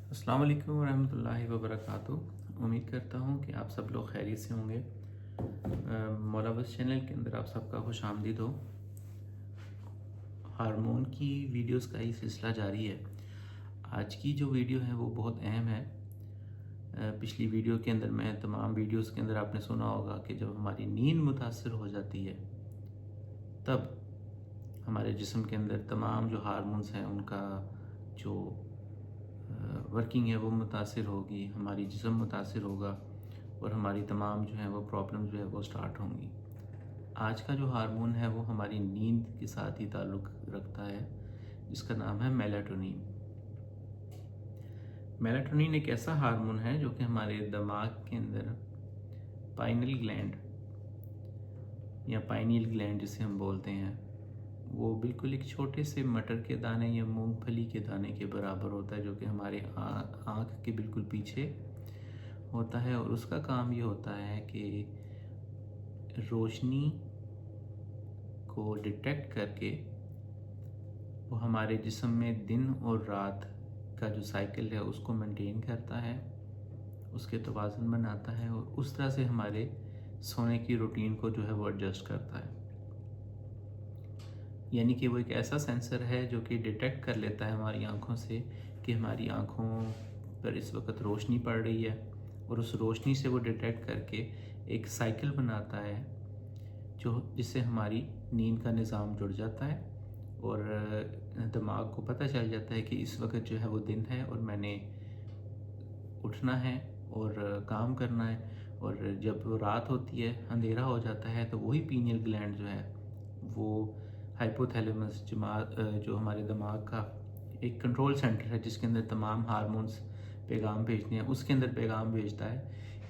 अस्सलाम वालेकुम वरहमतुल्लाहि वबरकातुहू। उम्मीद करता हूँ कि आप सब लोग खैरियत से होंगे। मौलावस चैनल के अंदर आप सबका खुश आमदीद हो। हार्मोन की वीडियोस का ही सिलसिला जारी है। आज की जो वीडियो है वो बहुत अहम है। पिछली वीडियो के अंदर मैं तमाम वीडियोस के अंदर आपने सुना होगा कि जब हमारी नींद मुतासर हो जाती है तब हमारे जिस्म के अंदर तमाम जो हार्मोन्स हैं उनका जो वर्किंग है वो मुतासिर होगी, हमारी जिस्म मुतासिर होगा और हमारी तमाम जो है वो प्रॉब्लम जो है वो स्टार्ट होंगी। आज का जो हार्मोन है वो हमारी नींद के साथ ही ताल्लुक़ रखता है, जिसका नाम है मेलाटोनिन। मेलाटोनिन एक ऐसा हार्मोन है जो कि हमारे दिमाग के अंदर पाइनल ग्लैंड या पाइनियल ग्लैंड जिसे हम बोलते हैं, वो बिल्कुल एक छोटे से मटर के दाने या मूंगफली के दाने के बराबर होता है, जो कि हमारे आँख के बिल्कुल पीछे होता है। और उसका काम ये होता है कि रोशनी को डिटेक्ट करके वो हमारे जिस्म में दिन और रात का जो साइकिल है उसको मेंटेन करता है, उसके तवाज़ुन बनाता है और उस तरह से हमारे सोने की रूटीन को जो है वो एडजस्ट करता है। यानी कि वो एक ऐसा सेंसर है जो कि डिटेक्ट कर लेता है हमारी आँखों से कि हमारी आँखों पर इस वक्त रोशनी पड़ रही है, और उस रोशनी से वो डिटेक्ट करके एक साइकिल बनाता है जिससे हमारी नींद का निज़ाम जुड़ जाता है और दिमाग को पता चल जाता है कि इस वक्त जो है वो दिन है और मैंने उठना है और काम करना है। और जब रात होती है, अंधेरा हो जाता है, तो वही पीनियल ग्लैंड जो है वो हाइपोथैलेमस जो हमारे दिमाग का एक कंट्रोल सेंटर है जिसके अंदर तमाम हार्मोन्स पैगाम भेजते हैं, उसके अंदर पैगाम भेजता है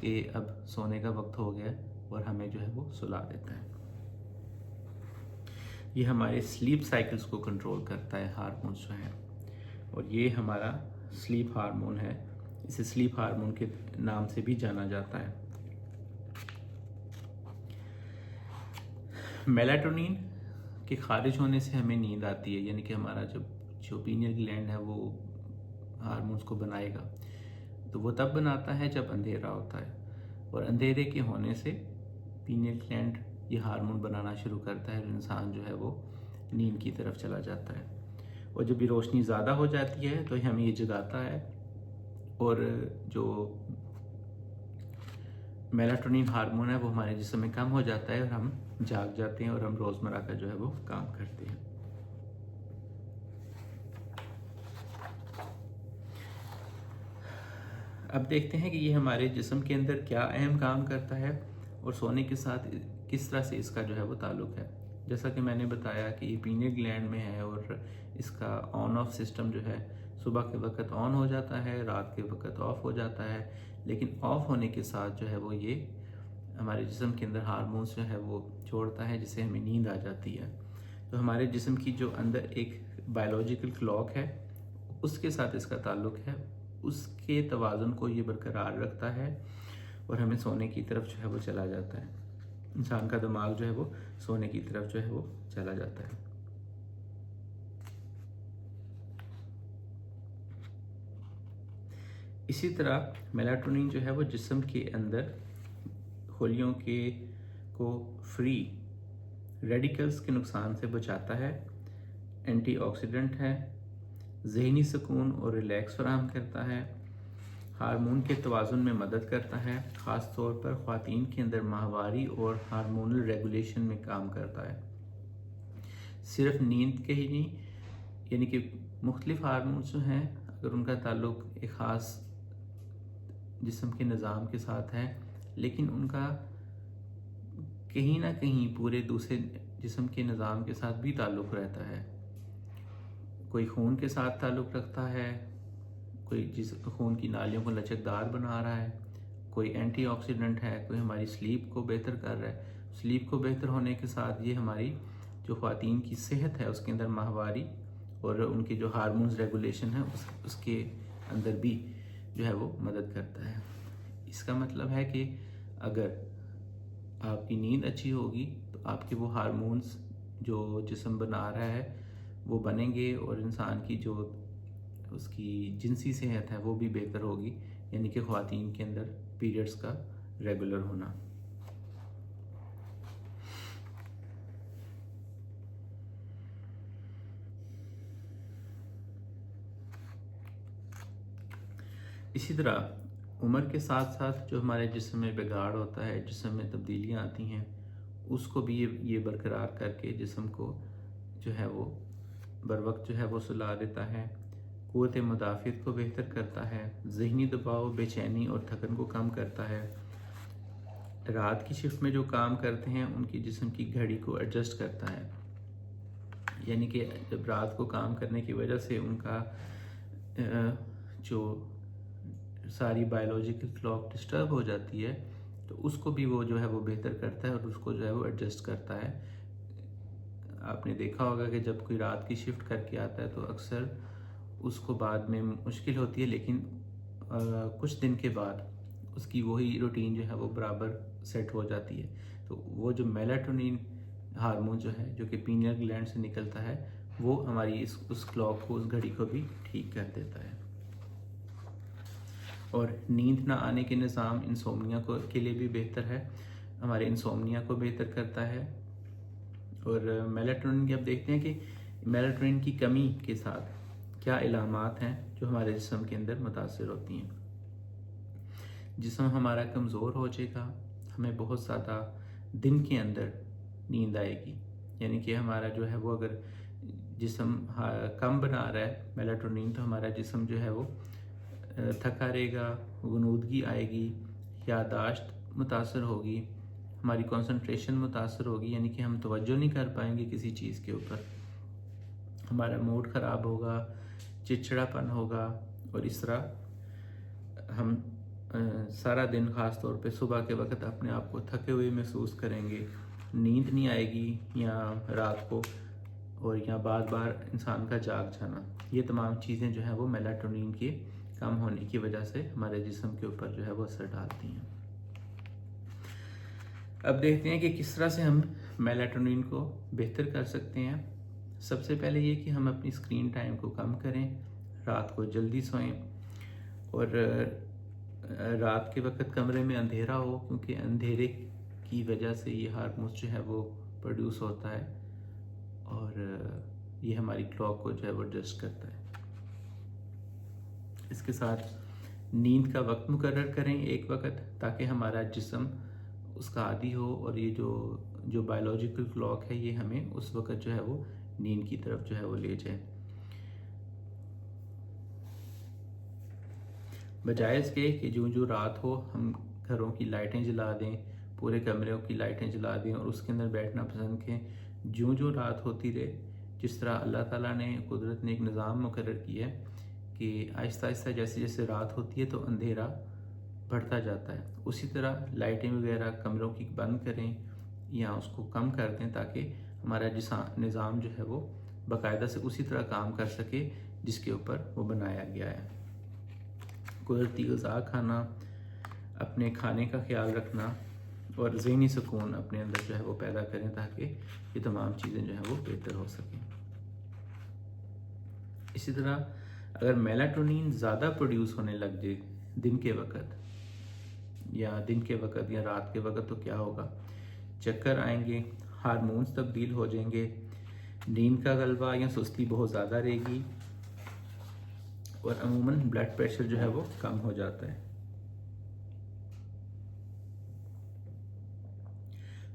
कि अब सोने का वक्त हो गया और हमें जो है वो सुला देता है। ये हमारे स्लीप साइकिल्स को कंट्रोल करता है हार्मोन्स जो है, और ये हमारा स्लीप हार्मोन है। इसे स्लीप हार्मोन के नाम से भी जाना जाता है। मेलाटोनिन के खारिज होने से हमें नींद आती है, यानी कि हमारा जो पीनियल ग्लैंड है वो हार्मोन्स को बनाएगा, तो वो तब बनाता है जब अंधेरा होता है, और अंधेरे के होने से पीनियल ग्लैंड ये हार्मोन बनाना शुरू करता है और इंसान जो है वो नींद की तरफ चला जाता है। और जब ये रोशनी ज़्यादा हो जाती है तो हमें ये जगाता है, और जो मेलाटोनिन हार्मोन है वो हमारे जिस्म में कम हो जाता है और हम जाग जाते हैं और हम रोज़मर्रा का जो है वो काम करते हैं। अब देखते हैं कि ये हमारे जिस्म के अंदर क्या अहम काम करता है और सोने के साथ किस तरह से इसका जो है वो ताल्लुक़ है। जैसा कि मैंने बताया कि ये पीनियल ग्लैंड में है और इसका ऑन ऑफ सिस्टम जो है सुबह के वक्त ऑन हो जाता है, रात के वक्त ऑफ हो जाता है, लेकिन ऑफ होने के साथ जो है वो ये हमारे जिस्म के अंदर हार्मोन्स जो है वो छोड़ता है, जिससे हमें नींद आ जाती है। तो हमारे जिस्म की जो अंदर एक बायोलॉजिकल क्लॉक है उसके साथ इसका ताल्लुक़ है, उसके तवाज़ुन को ये बरकरार रखता है और हमें सोने की तरफ जो है वो चला जाता है। इंसान का दिमाग जो है वो सोने की तरफ जो है वो चला जाता है। इसी तरह मेलाटोनिन जो है वो जिस्म के अंदर खोलियों को फ्री रेडिकल्स के नुकसान से बचाता है, एंटीऑक्सीडेंट है, ज़हनी सुकून और रिलैक्स फराहम करता है, हार्मोन के तवाज़ुन में मदद करता है, ख़ास तौर पर ख़वातीन के अंदर माहवारी और हार्मोनल रेगुलेशन में काम करता है। सिर्फ नींद के ही नहीं, यानी कि मुख्तलिफ हार्मोन्स जो हैं अगर उनका ताल्लुक़ एक ख़ास जिस्म के निज़ाम के साथ है, लेकिन उनका कहीं ना कहीं पूरे दूसरे जिस्म के निज़ाम के साथ भी ताल्लुक़ रहता है। कोई खून के साथ ताल्लुक़ रखता है, कोई जिस खून की नालियों को लचकदार बना रहा है, कोई एंटीऑक्सीडेंट है, कोई हमारी स्लीप को बेहतर कर रहा है। स्लीप को बेहतर होने के साथ ये हमारी जो ख़वातीन की सेहत है उसके अंदर माहवारी और उनकी जो हार्मोन्स रेगुलेशन है उसके अंदर भी जो है वो मदद करता है। इसका मतलब है कि अगर आपकी नींद अच्छी होगी तो आपके वो हार्मोन्स जो जिस्म बना रहा है वो बनेंगे और इंसान की जो उसकी जिनसी सेहत है वो भी बेहतर होगी, यानी कि ख़वातीन के अंदर पीरियड्स का रेगुलर होना। इसी तरह उम्र के साथ साथ जो हमारे जिस्म में बिगाड़ होता है, जिस्म में तब्दीलियाँ आती हैं, उसको भी ये बरकरार करके जिस्म को जो है वो बर वक्त जो है वो सुला देता है, क़ुव्वत मुदाफ़ियत को बेहतर करता है, ज़हनी दबाव, बेचैनी और थकन को कम करता है। रात की शिफ्ट में जो काम करते हैं उनकी जिस्म की घड़ी को एडजस्ट करता है, यानी कि जब रात को काम करने की वजह से उनका जो सारी बायोलॉजिकल क्लॉक डिस्टर्ब हो जाती है, तो उसको भी वो जो है वो बेहतर करता है और उसको जो है वो एडजस्ट करता है। आपने देखा होगा कि जब कोई रात की शिफ्ट करके आता है तो अक्सर उसको बाद में मुश्किल होती है, लेकिन कुछ दिन के बाद उसकी वही रूटीन जो है वो बराबर सेट हो जाती है। तो वो जो मेलाटोनिन हार्मोन जो है, जो कि पीनियल ग्लैंड से निकलता है, वो हमारी उस क्लॉक को, उस घड़ी को भी ठीक कर देता है। और नींद ना आने के निज़ाम इंसोम्निया के लिए भी बेहतर है, हमारे इंसोम्निया को बेहतर करता है। और मेलाटोनिन की आप देखते हैं कि मेलाटोनिन की कमी के साथ क्या इलामात हैं जो हमारे जिस्म के अंदर मुतासिर होती हैं। जिस्म हमारा कमज़ोर हो जाएगा, हमें बहुत ज़्यादा दिन के अंदर नींद आएगी, यानी कि हमारा जो है वो अगर जिस्म कम बना रहा है मेलाटोनिन, तो हमारा जिस्म जो है वो थका रहेगा, गुनूदगी आएगी, यादाश्त मुतासर होगी, हमारी कंसंट्रेशन मुतासर होगी, यानी कि हम तवज्जो नहीं कर पाएंगे किसी चीज़ के ऊपर, हमारा मूड ख़राब होगा, चिड़चिड़ापन होगा, और इस तरह हम सारा दिन ख़ास तौर पे सुबह के वक्त अपने आप को थके हुए महसूस करेंगे, नींद नहीं आएगी या रात को, और या बार बार इंसान का जाग जाना। ये तमाम चीज़ें जो हैं वो मेलाटोनिन के कम होने की वजह से हमारे जिस्म के ऊपर जो है वो असर डालती हैं। अब देखते हैं कि किस तरह से हम मेलाटोनिन को बेहतर कर सकते हैं। सबसे पहले ये कि हम अपनी स्क्रीन टाइम को कम करें, रात को जल्दी सोएं, और रात के वक्त कमरे में अंधेरा हो, क्योंकि अंधेरे की वजह से ये हार्मोन जो है वो प्रोड्यूस होता है और ये हमारी क्लॉक को जो है वो एडजस्ट करता है। इसके साथ नींद का वक्त मुकर्रर करें एक वक्त, ताकि हमारा जिस्म उसका आदी हो, और ये जो बायोलॉजिकल क्लॉक है ये हमें उस वक्त जो है वो नींद की तरफ जो है वो ले जाए। बजाय इसके कि जो रात हो हम घरों की लाइटें जला दें, पूरे कमरों की लाइटें जला दें और उसके अंदर बैठना पसंद करें, जो रात होती रहे, जिस तरह अल्लाह ताला ने, कुदरत ने एक निज़ाम मुकर्रर किया है कि आहिस्ता आहिस्ता जैसे जैसे रात होती है तो अंधेरा बढ़ता जाता है, उसी तरह लाइटें वगैरह कमरों की बंद करें या उसको कम कर दें, ताकि हमारा निज़ाम जो है वो बाकायदा से उसी तरह काम कर सके जिसके ऊपर वो बनाया गया है। कुदरती ग़िज़ा खाना, अपने खाने का ख्याल रखना और ज़हनी सुकून अपने अंदर जो है वो पैदा करें, ताकि ये तमाम चीज़ें जो हैं वो बेहतर हो सकें। इसी तरह अगर मेलाटोनिन ज़्यादा प्रोड्यूस होने लग जाए दिन के वक्त या रात के वक्त, तो क्या होगा? चक्कर आएंगे, हार्मोन्स तब्दील हो जाएंगे, नींद का गलबा या सुस्ती बहुत ज़्यादा रहेगी, और अमूमन ब्लड प्रेशर जो है वो कम हो जाता है।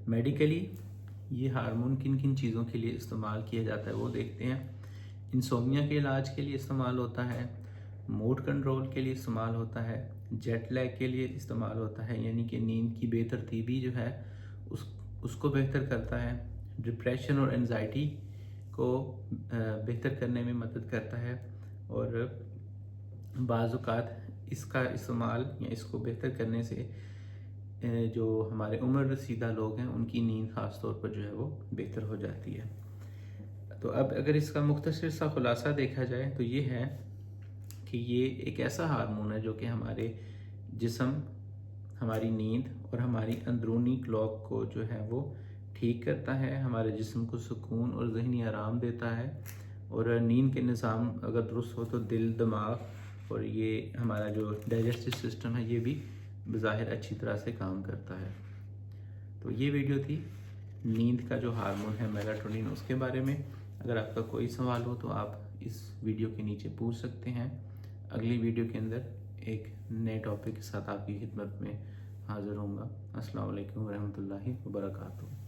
मेडिकली ये हार्मोन किन किन चीज़ों के लिए इस्तेमाल किया जाता है वो देखते हैं। इंसोम्निया के इलाज के लिए इस्तेमाल होता है, मूड कंट्रोल के लिए इस्तेमाल होता है, जेट लैग के लिए इस्तेमाल होता है, यानी कि नींद की बेतरतीबी जो है उसको बेहतर करता है, डिप्रेशन और एंजाइटी को बेहतर करने में मदद करता है, और बाज़-औक़ात इसका इस्तेमाल या इसको बेहतर करने से जो हमारे उम्र रसीदा लोग हैं उनकी नींद ख़ास तौर पर जो है वो बेहतर हो जाती है। तो अब अगर इसका मुख्तसर सा खुलासा देखा जाए तो ये है कि ये एक ऐसा हार्मोन है जो कि हमारे जिस्म, हमारी नींद और हमारी अंदरूनी क्लॉक को जो है वो ठीक करता है, हमारे जिस्म को सुकून और ज़हनी आराम देता है, और नींद के निज़ाम अगर दुरुस्त हो तो दिल, दिमाग और ये हमारा जो डाइजेस्टिव सिस्टम है ये भी बज़ाहिर अच्छी तरह से काम करता है। तो ये वीडियो थी नींद का जो हार्मोन है मेलाटोनिन उसके बारे में। अगर आपका कोई सवाल हो तो आप इस वीडियो के नीचे पूछ सकते हैं। अगली वीडियो के अंदर एक नए टॉपिक के साथ आपकी खिदमत में हाज़िर होऊंगा। अस्सलाम वालेकुम रहमतुल्लाहि व बरकातुहू।